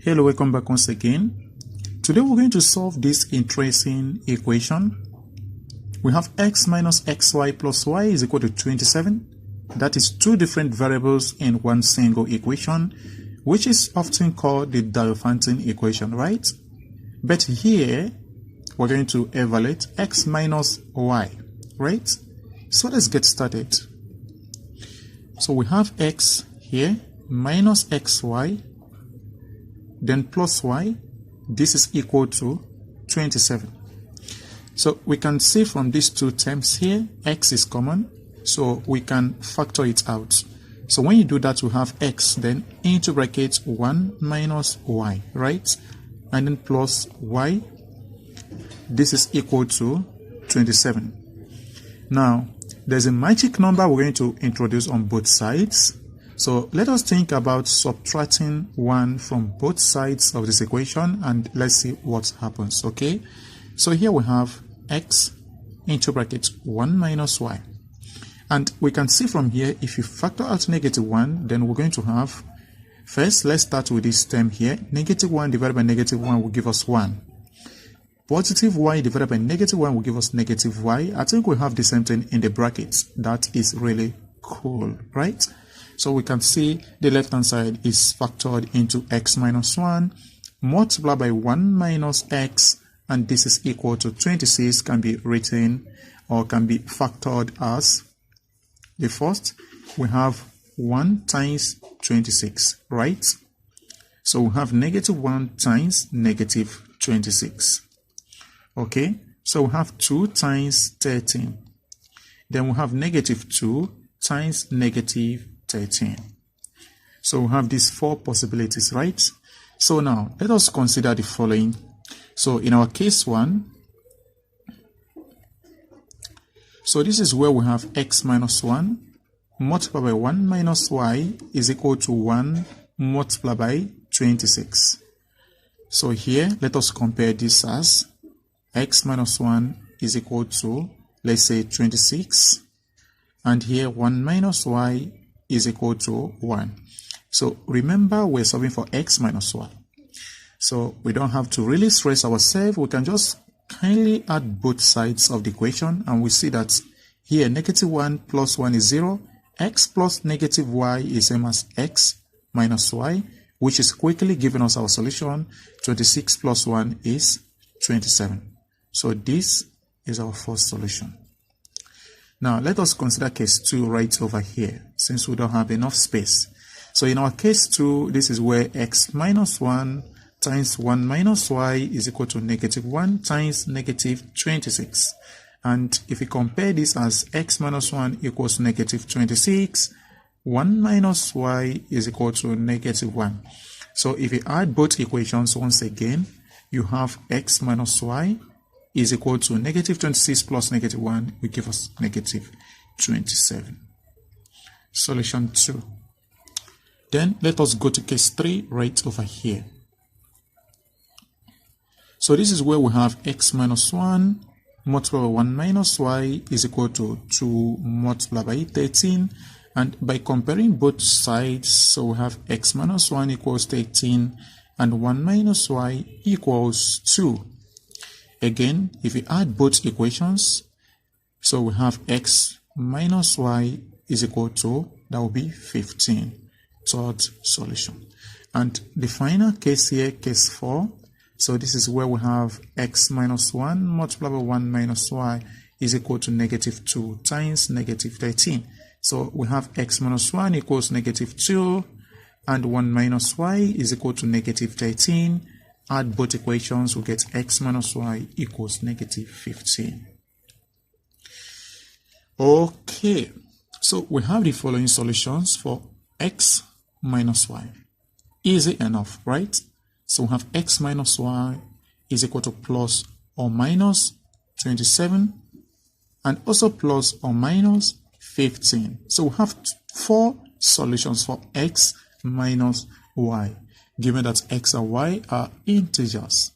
Hello, welcome back once again. Today we're going to solve this interesting equation. We have x minus xy plus y is equal to 27. That is two different variables in one single equation, which is often called the Diophantine equation, right? But here we're going to evaluate x minus y, right? So let's get started. So we have x here minus xy, then plus y. This is equal to 27. So we can see from these two terms here, x is common, so we can factor it out. So when you do that, we have x, then into bracket 1 minus y, right? And then plus y. This is equal to 27. Now, there's a magic number we're going to introduce on both sides. So let us think about subtracting 1 from both sides of this equation, and let's see what happens, okay? So here we have x into bracket 1 minus y. And we can see from here, if you factor out -1, then we're going to have, first, let's start with this term here. -1 divided by -1 will give us 1. Positive y divided by -1 will give us -y. I think we have the same thing in the brackets. That is really cool, right? So we can see the left hand side is factored into x minus 1, multiplied by 1 minus x, and this is equal to 26, can be written or can be factored as the first. We have 1 times 26, right? So we have -1 times -26. Okay, so we have 2 times 13. Then we have -2 times -13. So we have these 4 possibilities, right? So now let us consider the following. So in our case 1, so this is where we have x minus 1 multiplied by 1 minus y is equal to 1 multiplied by 26. So here let us compare this as x minus 1 is equal to, let's say, 26, and here 1 minus y is equal to 1. So remember, we're solving for x minus y. So we don't have to really stress ourselves. We can just kindly add both sides of the equation, and we see that here -1 plus 1 is 0. X plus -y is same as x minus y, which is quickly giving us our solution. 26 plus 1 is 27. So this is our first solution. Now let us consider case 2 right over here, since we don't have enough space. So in our case 2, this is where x minus 1 times 1 minus y is equal to -1 times -26. And if we compare this as x minus 1 equals -26, 1 minus y is equal to -1. So if you add both equations once again, you have x minus y is equal to -26 plus -1 will give us -27. Solution 2. Then let us go to case 3 right over here. So this is where we have x minus 1 multiplied by 1 minus y is equal to 2 multiplied by 13. And by comparing both sides, so we have x minus 1 equals 13 and 1 minus y equals 2. Again, if we add both equations, so we have x minus y is equal to, that will be 15. Third solution. And the final case here, case 4, so this is where we have x minus 1 multiplied by 1 minus y is equal to -2 times -13. So we have x minus 1 equals -2 and 1 minus y is equal to -13. Add both equations, we get x minus y equals -15. Okay, so we have the following solutions for x minus y. Easy enough, right? So we have x minus y is equal to plus or minus 27 and also plus or minus 15. So we have 4 solutions for x minus y, given that x and y are integers.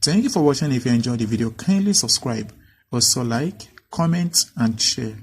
Thank you for watching. If you enjoyed the video, kindly subscribe, also like, comment and share.